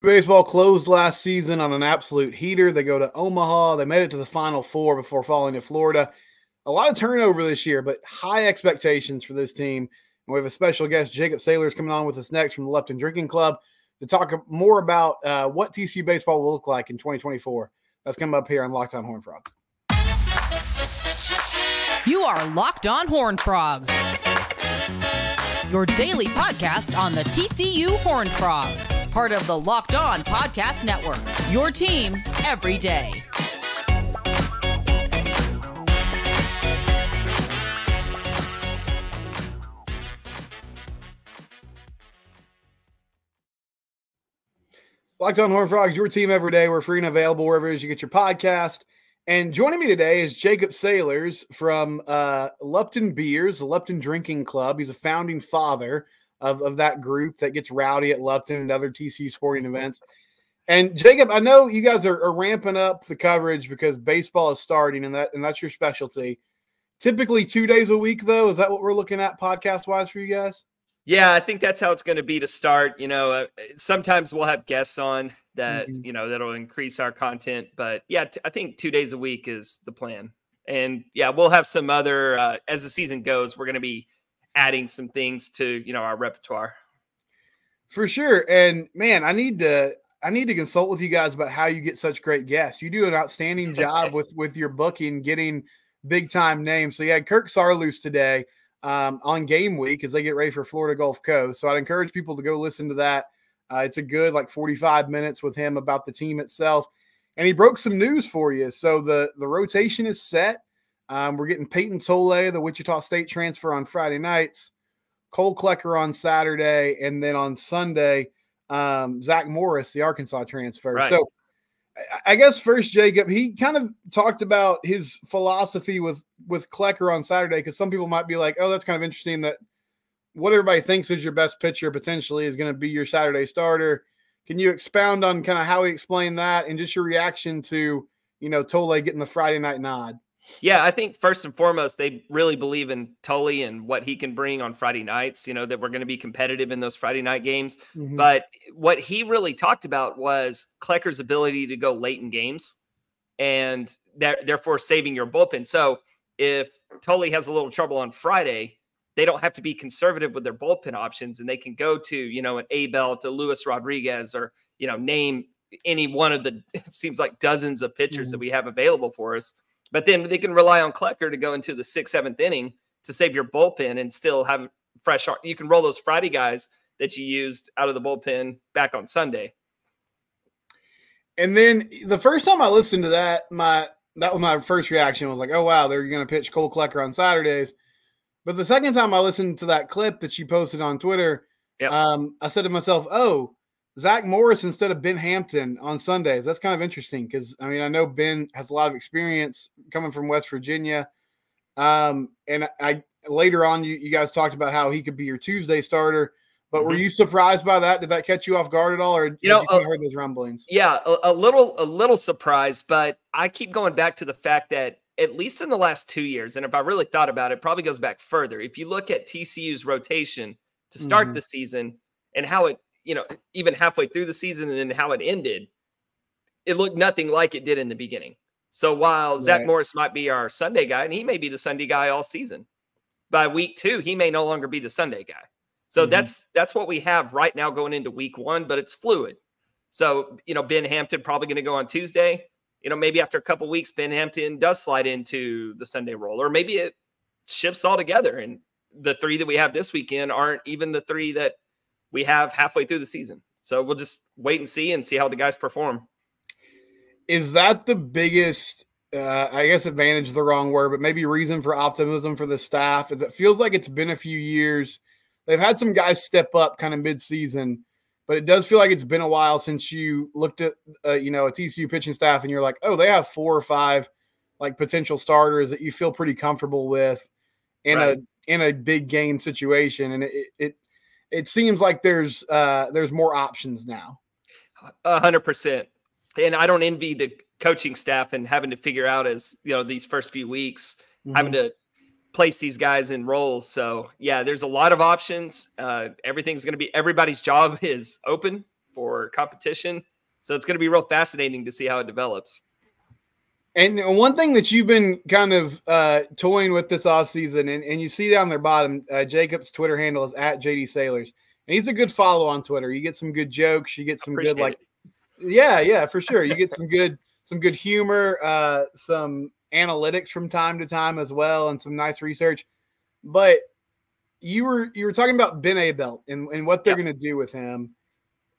Baseball closed last season on an absolute heater. They go to Omaha. They made it to the Final Four before falling to Florida. A lot of turnover this year, but high expectations for this team. And we have a special guest, Jacob Sailors, coming on with us next from the Lupton Drinking Club to talk more about what TCU baseball will look like in 2024. That's coming up here on Locked On Horned Frogs. You are Locked On Horned Frogs, your daily podcast on the TCU Horned Frogs, part of the Locked On Podcast Network, your team every day. Locked On Horned Frogs, your team every day. We're free and available wherever it is you get your podcast. And joining me today is Jacob Sailors from Lupton Beers, the Lupton Drinking Club. He's a founding father of that group that gets rowdy at Lupton and other TCU sporting events. And Jacob, I know you guys are ramping up the coverage because baseball is starting, and that's your specialty. Typically 2 days a week, though. Is that what we're looking at podcast-wise for you guys? Yeah, I think that's how it's going to be to start. Sometimes we'll have guests on that, that'll increase our content. But yeah, I think 2 days a week is the plan. And yeah, we'll have some other, as the season goes, we're going to be adding some things to, our repertoire. For sure. And man, I need to consult with you guys about how you get such great guests. You do an outstanding job with your booking, getting big time names. So you had Kirk Sarloos today on game week as they get ready for Florida Gulf Coast. So I'd encourage people to go listen to that. It's a good 45 minutes with him about the team itself. And he broke some news for you. So the rotation is set. We're getting Payton Tole, the Wichita State transfer, on Friday nights, Cole Klecker on Saturday, and then on Sunday, Zack Morris, the Arkansas transfer. Right. So I guess first, Jacob, he kind of talked about his philosophy with Klecker on Saturday, because some people might be like, oh, that's kind of interesting that what everybody thinks is your best pitcher potentially is going to be your Saturday starter. Can you expound on kind of how he explained that and just your reaction to, Tole getting the Friday night nod? Yeah, I think first and foremost, they really believe in Tole and what he can bring on Friday nights, that we're going to be competitive in those Friday night games. Mm-hmm. But what he really talked about was Klecker's ability to go late in games and therefore saving your bullpen. So if Tole has a little trouble on Friday, they don't have to be conservative with their bullpen options, and they can go to, an Abel, to Luis Rodriguez, or, name any one of the, it seems like dozens of pitchers that we have available for us. But then they can rely on Klecker to go into the 6th, 7th inning to save your bullpen and still have fresh. You can roll those Friday guys that you used out of the bullpen back on Sunday. And then the first time I listened to that was my first reaction. I was like, oh, wow, they're going to pitch Cole Klecker on Saturdays. But the second time I listened to that clip that you posted on Twitter, I said to myself, oh, Zack Morris instead of Ben Hampton on Sundays. That's kind of interesting because, I know Ben has a lot of experience coming from West Virginia. And later on, you guys talked about how he could be your Tuesday starter. But were you surprised by that? Did that catch you off guard at all? Or had you heard those rumblings? Yeah, a little surprised. But I keep going back to the fact that at least in the last 2 years, and if I really thought about it, probably goes back further. If you look at TCU's rotation to start the season and how it, even halfway through the season and then how it ended, it looked nothing like it did in the beginning. So while Zack Morris might be our Sunday guy, and he may be the Sunday guy all season, by week 2, he may no longer be the Sunday guy. So that's what we have right now going into week 1, but it's fluid. So, Ben Hampton probably going to go on Tuesday. Maybe after a couple of weeks, Ben Hampton does slide into the Sunday role, or maybe it shifts altogether. And the 3 that we have this weekend aren't even the 3 that we have halfway through the season. So we'll just wait and see how the guys perform. Is that the biggest, I guess advantage is the wrong word, but maybe reason for optimism for the staff? Is it feels like it's been a few years. They've had some guys step up kind of mid-season, but it does feel like it's been a while since you looked at, a TCU pitching staff and you're like, oh, they have 4 or 5 potential starters that you feel pretty comfortable with in a big game situation. And it seems like there's more options now. 100%. And I don't envy the coaching staff and having to figure out these first few weeks, having to place these guys in roles. So yeah, there's a lot of options. Everybody's job is open. for competition. So it's going to be real fascinating to see how it develops. And one thing that you've been kind of toying with this offseason, and you see down their bottom, Jacob's Twitter handle is @JDSailors. And he's a good follow on Twitter. You get some good jokes. You get some good, like, yeah, for sure. You get some good humor, some analytics from time to time as well, and some nice research. But you were talking about Ben Abelt and what they're going to do with him.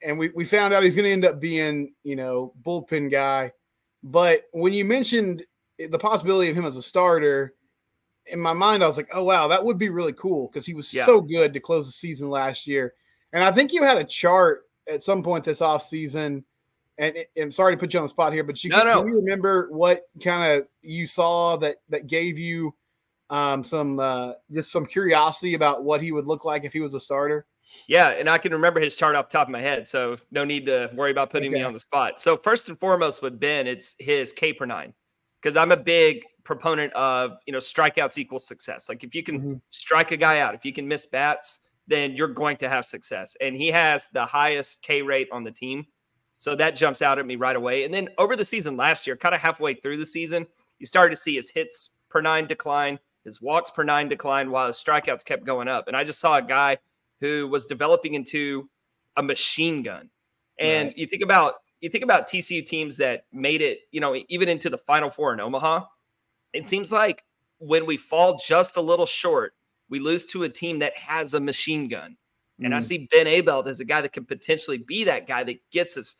And we found out he's going to end up being, bullpen guy. But when you mentioned the possibility of him as a starter, in my mind, I was like, oh, wow, that would be really cool because he was so good to close the season last year. And I think you had a chart at some point this offseason, and I'm sorry to put you on the spot here, but can you remember what kind of you saw that gave you just some curiosity about what he would look like if he was a starter? Yeah, and I can remember his chart off the top of my head, so no need to worry about putting me on the spot. So first and foremost with Ben, it's his K per 9, because I'm a big proponent of, strikeouts equals success. Like if you can strike a guy out, if you can miss bats, then you're going to have success. And he has the highest K rate on the team. So that jumps out at me right away. And then over the season last year, kind of halfway through the season, you started to see his hits per 9 decline, his walks per 9 decline, while his strikeouts kept going up. And I just saw a guy who was developing into a machine gun. And you think about TCU teams that made it, even into the Final Four in Omaha. It seems like when we fall just a little short, we lose to a team that has a machine gun. And I see Ben Abelt as a guy that could potentially be that guy that gets us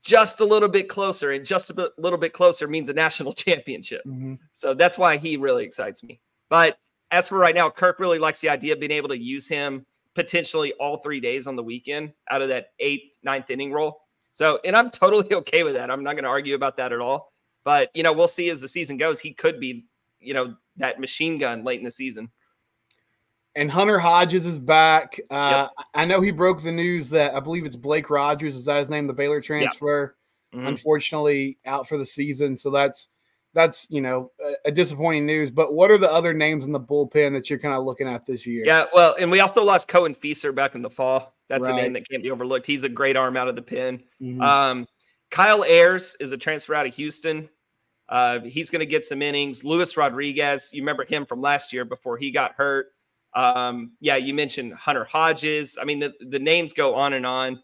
just a little bit closer, and just a little bit closer means a national championship. So that's why he really excites me. But as for right now, Kirk really likes the idea of being able to use him potentially all 3 days on the weekend out of that 8th, 9th inning role. So, and I'm totally okay with that. I'm not going to argue about that at all. But, we'll see as the season goes. He could be, that machine gun late in the season. And Hunter Hodges is back. I know he broke the news that I believe it's Blake Rogers. Is that his name? The Baylor transfer, unfortunately out for the season. So that's a disappointing news. But what are the other names in the bullpen that you're kind of looking at this year? Yeah, well, and we also lost Cohen Feaser back in the fall. That's a name that can't be overlooked. He's a great arm out of the pen. Kyle Ayers is a transfer out of Houston. He's going to get some innings. Luis Rodriguez, you remember him from last year before he got hurt. You mentioned Hunter Hodges. I mean, the names go on and on.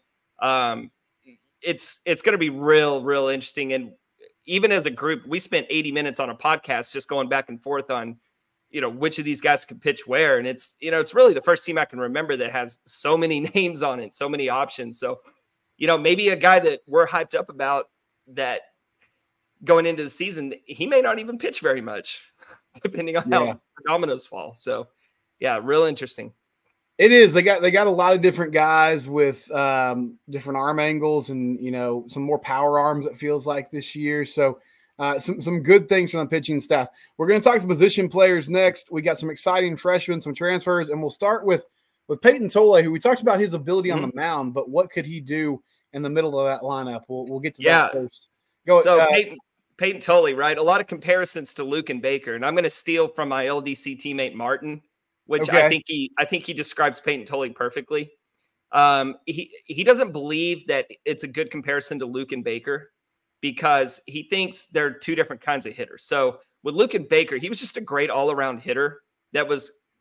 It's going to be real interesting. And even as a group, we spent 80 minutes on a podcast just going back and forth on, which of these guys can pitch where. And it's really the first team I can remember that has so many names on it, so many options. So, maybe a guy that we're hyped up about that going into the season, he may not even pitch very much, depending on how the dominoes fall. So, yeah, real interesting. It is. They got a lot of different guys with different arm angles and, some more power arms, it feels like this year. So some good things from the pitching staff. We're going to talk to position players next. We got some exciting freshmen, some transfers, and we'll start with Payton Tole, who we talked about his ability on the mound, but what could he do in the middle of that lineup? We'll get to that first. Go. So Payton Tole, right? A lot of comparisons to Luke and Baker, and I'm going to steal from my LDC teammate Martin, which I think he describes Payton Tole perfectly. He doesn't believe that it's a good comparison to Luke and Baker because he thinks they're two different kinds of hitters. So with Luke and Baker, he was just a great all-around hitter.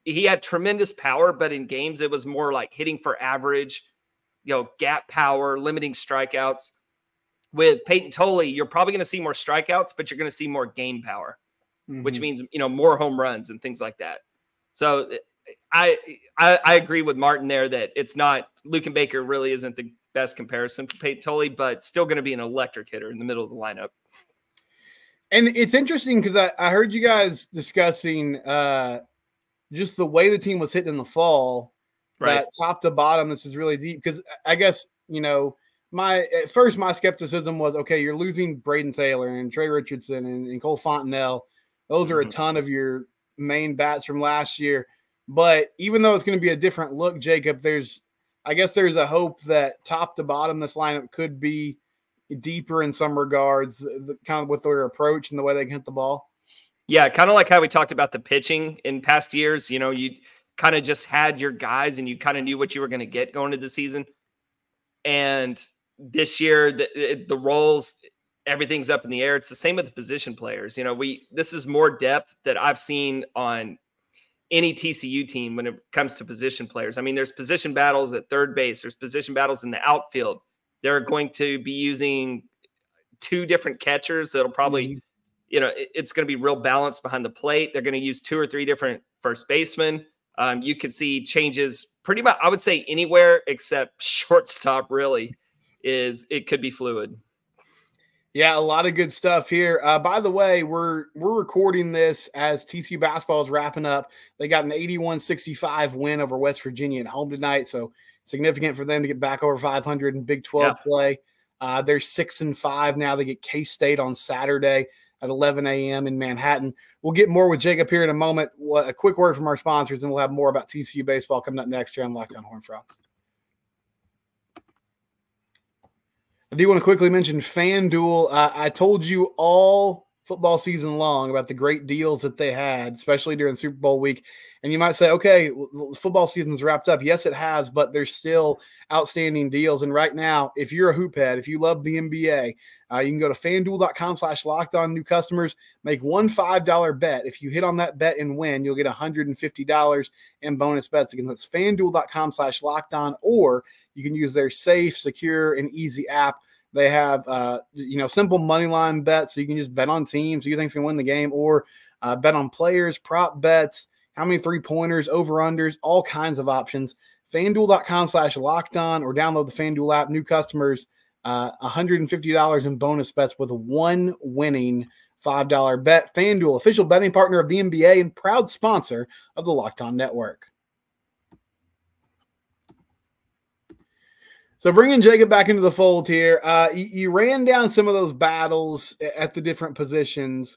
He had tremendous power, but in games it was more like hitting for average, gap power, limiting strikeouts. With Payton Tole, you're probably going to see more strikeouts, but you're going to see more game power, which means more home runs and things like that. So I agree with Martin there that it's not Luke and Baker really isn't the best comparison for Payton Tole, but still going to be an electric hitter in the middle of the lineup. And it's interesting because I heard you guys discussing just the way the team was hitting in the fall, that top to bottom, this is really deep. Because I guess, my skepticism was, okay, you're losing Braden Taylor and Trey Richardson and Cole Fontenelle. Those are a ton of your main bats from last year. But even though it's going to be a different look, Jacob, there's a hope that top to bottom this lineup could be deeper in some regards, kind of with their approach and the way they can hit the ball. Yeah, kind of like how we talked about the pitching in past years. You kind of just had your guys and you kind of knew what you were going to get going into the season. And this year, the roles, everything's up in the air. It's the same with the position players. This is more depth that I've seen on any TCU team when it comes to position players. I mean, there's position battles at third base. There's position battles in the outfield. They're going to be using 2 different catchers that'll probably, it's going to be real balanced behind the plate. They're going to use 2 or 3 different first basemen. You could see changes pretty much, I would say anywhere except shortstop really it could be fluid. Yeah, a lot of good stuff here. By the way, we're recording this as TCU basketball is wrapping up. They got an 81-65 win over West Virginia at home tonight, so significant for them to get back over 500 in Big 12 play. They're 6-5 now. They get K-State on Saturday at 11 a.m. in Manhattan. We'll get more with Jacob here in a moment. A quick word from our sponsors, and we'll have more about TCU baseball coming up next here on Locked On Horned Frogs. I do want to quickly mention FanDuel. I told you all football season long about the great deals that they had, especially during Super Bowl week. And you might say, okay, football season's wrapped up. Yes, it has, but there's still outstanding deals. And right now, if you're a hoop head, if you love the NBA, you can go to FanDuel.com/lockedon new customers, make one $5 bet. If you hit on that bet and win, you'll get $150 in bonus bets. Again, that's FanDuel.com/lockedon, or you can use their safe, secure, and easy app. They have, simple money line bets, so you can just bet on teams who you think's going to win the game, or bet on players, prop bets, how many three-pointers, over-unders, all kinds of options. FanDuel.com/lockedon, or download the FanDuel app. New customers, $150 in bonus bets with one winning $5 bet. FanDuel, official betting partner of the NBA and proud sponsor of the Locked On Network. So bringing Jacob back into the fold here, you ran down some of those battles at the different positions.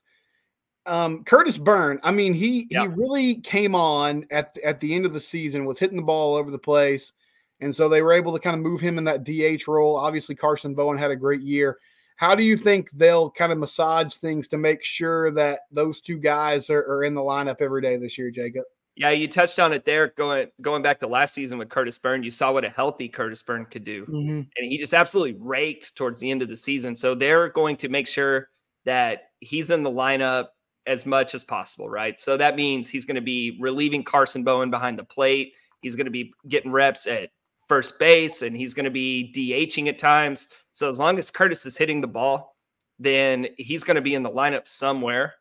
Curtis Byrne, I mean, he really came on at the end of the season, was hitting the ball all over the place. And so they were able to kind of move him in that DH role. Obviously, Carson Bowen had a great year. How do you think they'll kind of massage things to make sure that those 2 guys are in the lineup every day this year, Jacob? Yeah, you touched on it there. Going back to last season with Curtis Byrne, you saw what a healthy Curtis Byrne could do. And he just absolutely raked towards the end of the season. So they're going to make sure that he's in the lineup as much as possible, right? So that means he's going to be relieving Carson Bowen behind the plate. He's going to be getting reps at first base, and he's going to be DHing at times. So as long as Curtis is hitting the ball, then he's going to be in the lineup somewhere.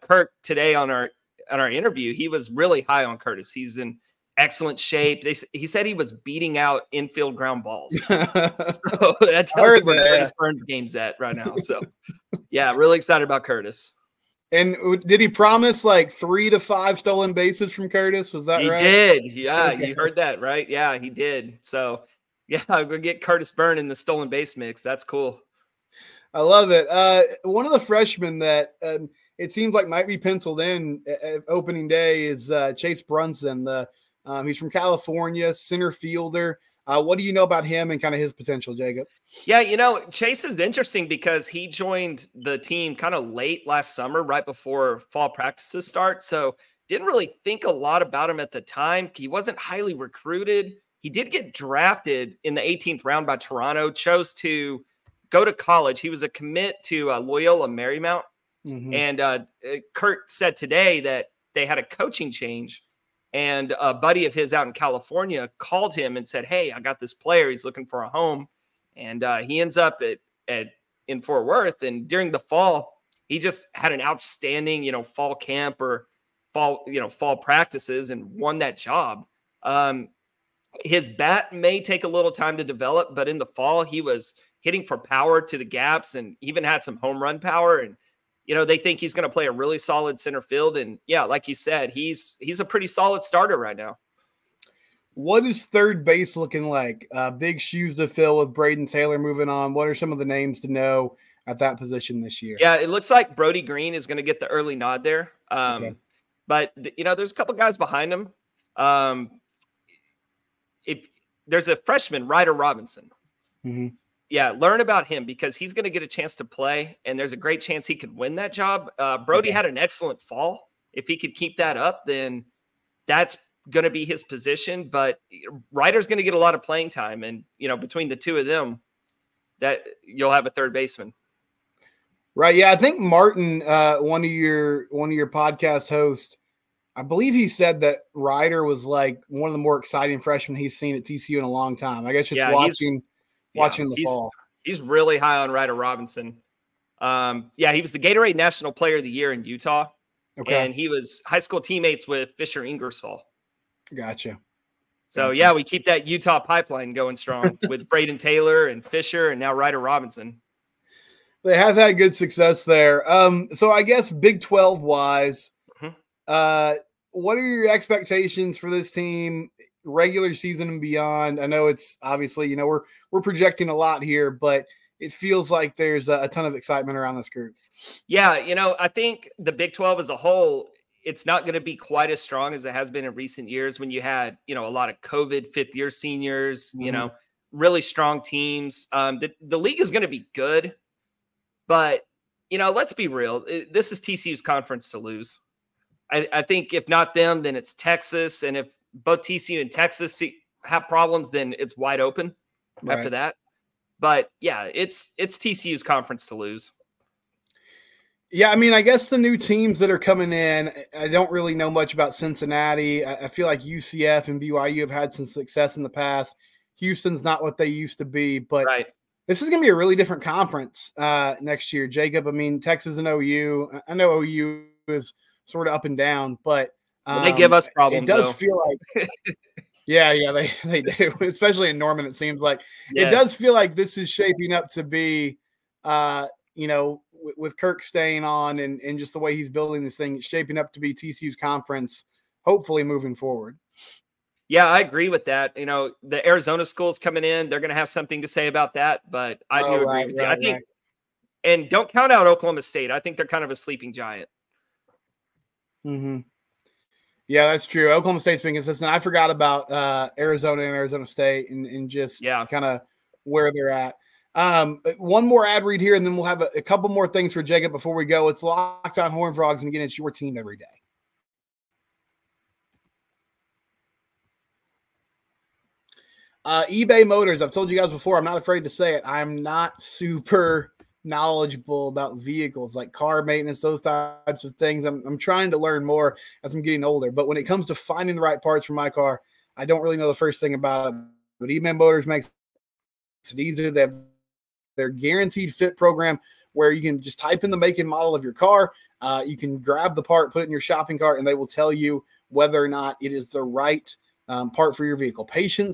Kirk today on our interview, he was really high on Curtis. He's in excellent shape. He said he was beating out infield ground balls. So that tells you where Curtis Byrne's game's at right now. So yeah, really excited about Curtis. And did he promise like 3 to 5 stolen bases from Curtis? Was that right? He did. Yeah, okay. You heard that, right? Yeah, he did. So yeah, we'll get Curtis Byrne in the stolen base mix. That's cool. I love it. One of the freshmen that it seems like might be penciled in at opening day is Chase Brunson. He's from California, center fielder. What do you know about him and kind of his potential, Jacob? Yeah, Chase is interesting because he joined the team kind of late last summer, right before fall practices start. So didn't really think a lot about him at the time. He wasn't highly recruited. He did get drafted in the 18th round by Toronto, chose to go to college. He was a commit to Loyola Marymount. And Kurt said today that they had a coaching change, and a buddy of his out in California called him and said, "Hey, I got this player. He's looking for a home." And he ends up in Fort Worth. And during the fall, he just had an outstanding, fall camp or fall practices and won that job. His bat may take a little time to develop, but in the fall, he was hitting for power to the gaps and even had some home run power. And they think he's going to play a really solid center field. And yeah, like you said, he's a pretty solid starter right now. What is third base looking like? Big shoes to fill with Braden Taylor moving on. What are some of the names to know at that position this year? Yeah, it looks like Brody Green is going to get the early nod there. Okay. But, there's a couple guys behind him. If there's a freshman, Ryder Robinson. Yeah, learn about him because he's going to get a chance to play, and there's a great chance he could win that job. Brody had an excellent fall. If he could keep that up, then that's going to be his position. But Ryder's going to get a lot of playing time, and between the two of them, that you'll have a third baseman. Right. Yeah. I think Martin, one of your podcast hosts, I believe he said that Ryder was like one of the more exciting freshmen he's seen at TCU in a long time. I guess just watching in the fall. He's really high on Ryder Robinson. He was the Gatorade National Player of the Year in Utah. Okay. And he was high school teammates with Fisher Ingersoll. Gotcha. So, yeah, we keep that Utah pipeline going strong with Braden Taylor and Fisher and now Ryder Robinson. They have had good success there. So I guess Big 12 wise, what are your expectations for this team, regular season and beyond? I know it's obviously, we're projecting a lot here, but it feels like there's a ton of excitement around this group. Yeah, I think the Big 12 as a whole, it's not going to be quite as strong as it has been in recent years when you had, a lot of COVID fifth-year seniors, really strong teams. The league is going to be good, but, let's be real. This is TCU's conference to lose. I think if not them, then it's Texas. And if both TCU and Texas have problems, then it's wide open after that. But, yeah, it's TCU's conference to lose. Yeah, I mean, I guess the new teams that are coming in, I don't really know much about Cincinnati. I feel like UCF and BYU have had some success in the past. Houston's not what they used to be, but this is going to be a really different conference next year, Jacob. I mean, Texas and OU. I know OU is sort of up and down, but they give us problems. It does feel like – yeah, they do, especially in Norman, it seems like. Yes. It does feel like this is shaping up to be, with Kirk staying on and just the way he's building this thing, it's shaping up to be TCU's conference, hopefully moving forward. Yeah, I agree with that. The Arizona schools coming in, they're going to have something to say about that, but I do agree with you. I think, and don't count out Oklahoma State. I think they're kind of a sleeping giant. Mm-hmm. Yeah, that's true. Oklahoma State's been consistent. I forgot about Arizona and Arizona State and just kind of where they're at. One more ad read here, and then we'll have a couple more things for Jacob before we go. It's Locked On Horned Frogs, and again, it's your team every day. eBay Motors. I've told you guys before, I'm not afraid to say it. I'm not super knowledgeable about vehicles like car maintenance, those types of things. I'm trying to learn more as I'm getting older. But when it comes to finding the right parts for my car, I don't really know the first thing about it. But eBay Motors makes it easier. They have their guaranteed fit program where you can just type in the make and model of your car. You can grab the part, put it in your shopping cart, and they will tell you whether or not it is the right part for your vehicle. Passion,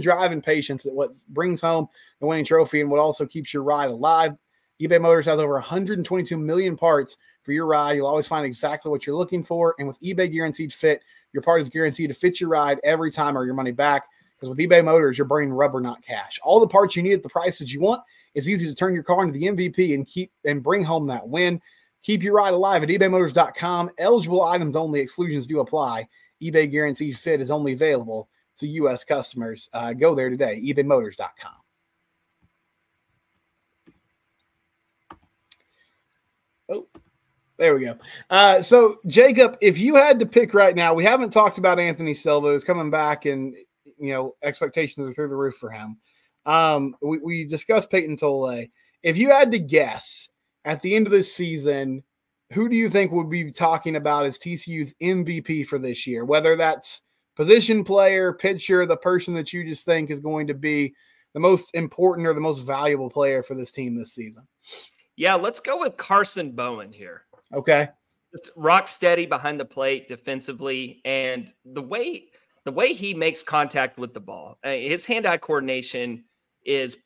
drive, and patience is what brings home the winning trophy and what also keeps your ride alive. eBay Motors has over 122 million parts for your ride. You'll always find exactly what you're looking for. And with eBay Guaranteed Fit, your part is guaranteed to fit your ride every time or your money back. Because with eBay Motors, you're burning rubber, not cash. All the parts you need at the prices you want. It's easy to turn your car into the MVP and bring home that win. Keep your ride alive at ebaymotors.com. Eligible items only. Exclusions do apply. eBay Guaranteed Fit is only available to U.S. customers. Go there today, ebaymotors.com. Oh, there we go. So, Jacob, if you had to pick right now, we haven't talked about Anthony Silva, who's coming back, and expectations are through the roof for him. We discussed Payton Tole. If you had to guess at the end of this season, who do you think would be talking about as TCU's MVP for this year? Whether that's position player, pitcher, the person that you just think is going to be the most important or the most valuable player for this team this season? Yeah, let's go with Carson Bowen here. Okay. Just rock steady behind the plate defensively, and the way he makes contact with the ball, his hand-eye coordination is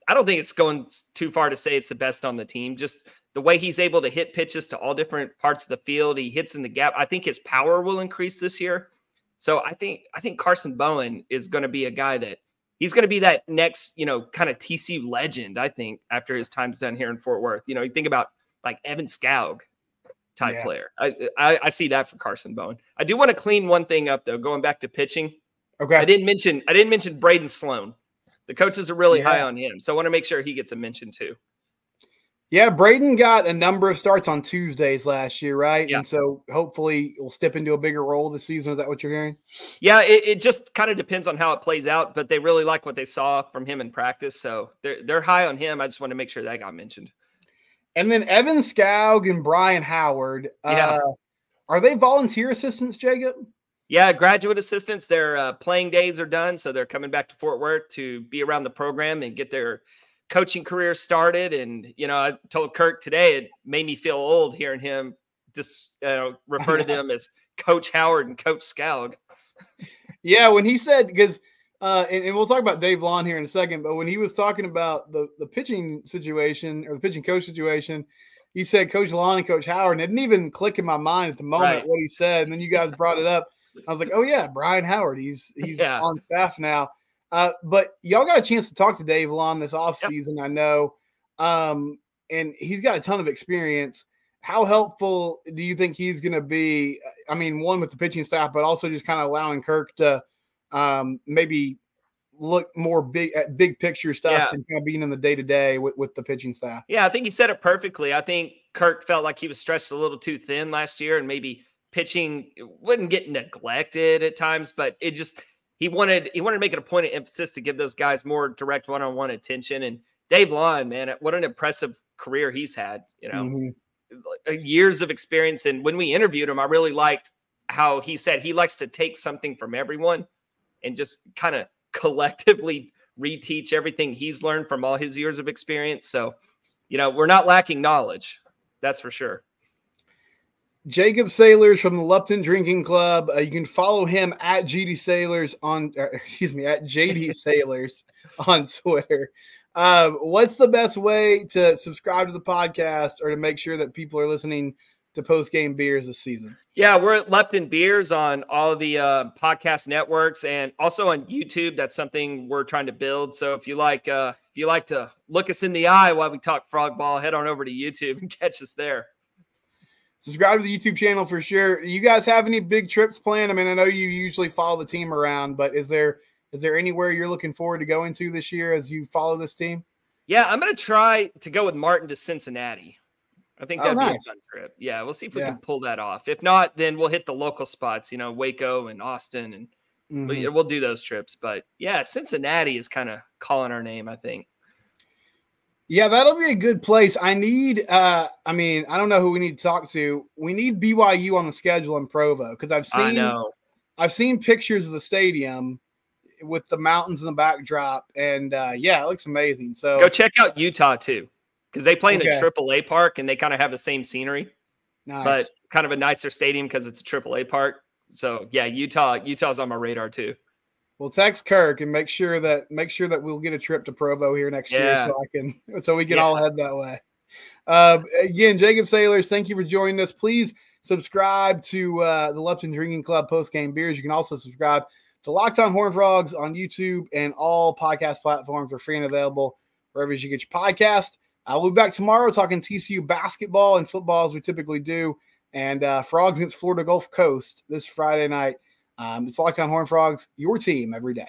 I don't think it's going too far to say it's the best on the team. Just the way he's able to hit pitches to all different parts of the field. He hits in the gap. I think his power will increase this year. So I think Carson Bowen is going to be a guy that he's going to be that next, kind of TCU legend, I think, after his time's done here in Fort Worth. You think about like Evan Skaug type player. I see that for Carson Bowen. I do want to clean one thing up though, going back to pitching. Okay. I didn't mention Braden Sloan. The coaches are really high on him. So I want to make sure he gets a mention too. Yeah, Braden got a number of starts on Tuesdays last year, right? Yeah. And so hopefully he'll step into a bigger role this season. Is that what you're hearing? Yeah, it just kind of depends on how it plays out, but they really like what they saw from him in practice. So they're high on him. I just want to make sure that got mentioned. And then Evan Scoug and Brian Howard. Yeah. Are they volunteer assistants, Jacob? Yeah, graduate assistants. Their playing days are done, so they're coming back to Fort Worth to be around the program and get their coaching career started. And, I told Kirk today, it made me feel old hearing him just refer to them as Coach Howard and Coach Scoug. Yeah, when he said, because and we'll talk about Dave Lunn here in a second, but when he was talking about the pitching situation or the pitching coach situation, he said Coach Lunn and Coach Howard, and it didn't even click in my mind at the moment what he said. And then you guys brought it up. I was like, oh yeah, Brian Howard. He's on staff now. But y'all got a chance to talk to Dave Lunn this offseason, I know. And he's got a ton of experience. How helpful do you think he's going to be? I mean, one with the pitching staff, but also just kind of allowing Kirk to maybe look more big picture stuff and kind of being in the day-to-day with the pitching staff. Yeah, I think he said it perfectly. I think Kirk felt like he was stretched a little too thin last year, and maybe pitching wouldn't get neglected at times, but it just he wanted to make it a point of emphasis to give those guys more direct one-on-one attention. And Dave Lunn, man, what an impressive career he's had, years of experience. And when we interviewed him, I really liked how he said he likes to take something from everyone and just kind of collectively reteach everything he's learned from all his years of experience. So, we're not lacking knowledge. That's for sure. Jacob Sailors from the Lupton Drinking Club. You can follow him at GD Sailors at JD Sailors on Twitter. What's the best way to subscribe to the podcast or to make sure that people are listening to Post-Game Beers this season? Yeah, we're at Lupton Beers on all the podcast networks and also on YouTube. That's something we're trying to build. So if you like to look us in the eye while we talk frog ball, head on over to YouTube and catch us there. Subscribe to the YouTube channel for sure. Do you guys have any big trips planned? I mean, I know you usually follow the team around, but is there anywhere you're looking forward to going to this year as you follow this team? Yeah, I'm going to try to go with Martin to Cincinnati. I think that'd be a fun trip. Yeah, we'll see if we can pull that off. If not, then we'll hit the local spots, Waco and Austin, and we'll do those trips. But yeah, Cincinnati is kind of calling our name, I think. Yeah, that'll be a good place. I need, I don't know who we need to talk to. We need BYU on the schedule in Provo because I've seen pictures of the stadium with the mountains in the backdrop, and it looks amazing. So go check out Utah too, because they play in a AAA park and they kind of have the same scenery, but kind of a nicer stadium because it's a AAA park. So yeah, Utah's on my radar too. Well, text Kirk and make sure that we'll get a trip to Provo here next year so we can all head that way. Again, Jacob Sailors, thank you for joining us. Please subscribe to the Lupton Drinking Club Post-Game Beers. You can also subscribe to Locked On Horned Frogs on YouTube and all podcast platforms are free and available wherever you get your podcast. I'll be back tomorrow talking TCU basketball and football as we typically do, and Frogs against Florida Gulf Coast this Friday night. It's Locked On Horned Frogs, your team every day.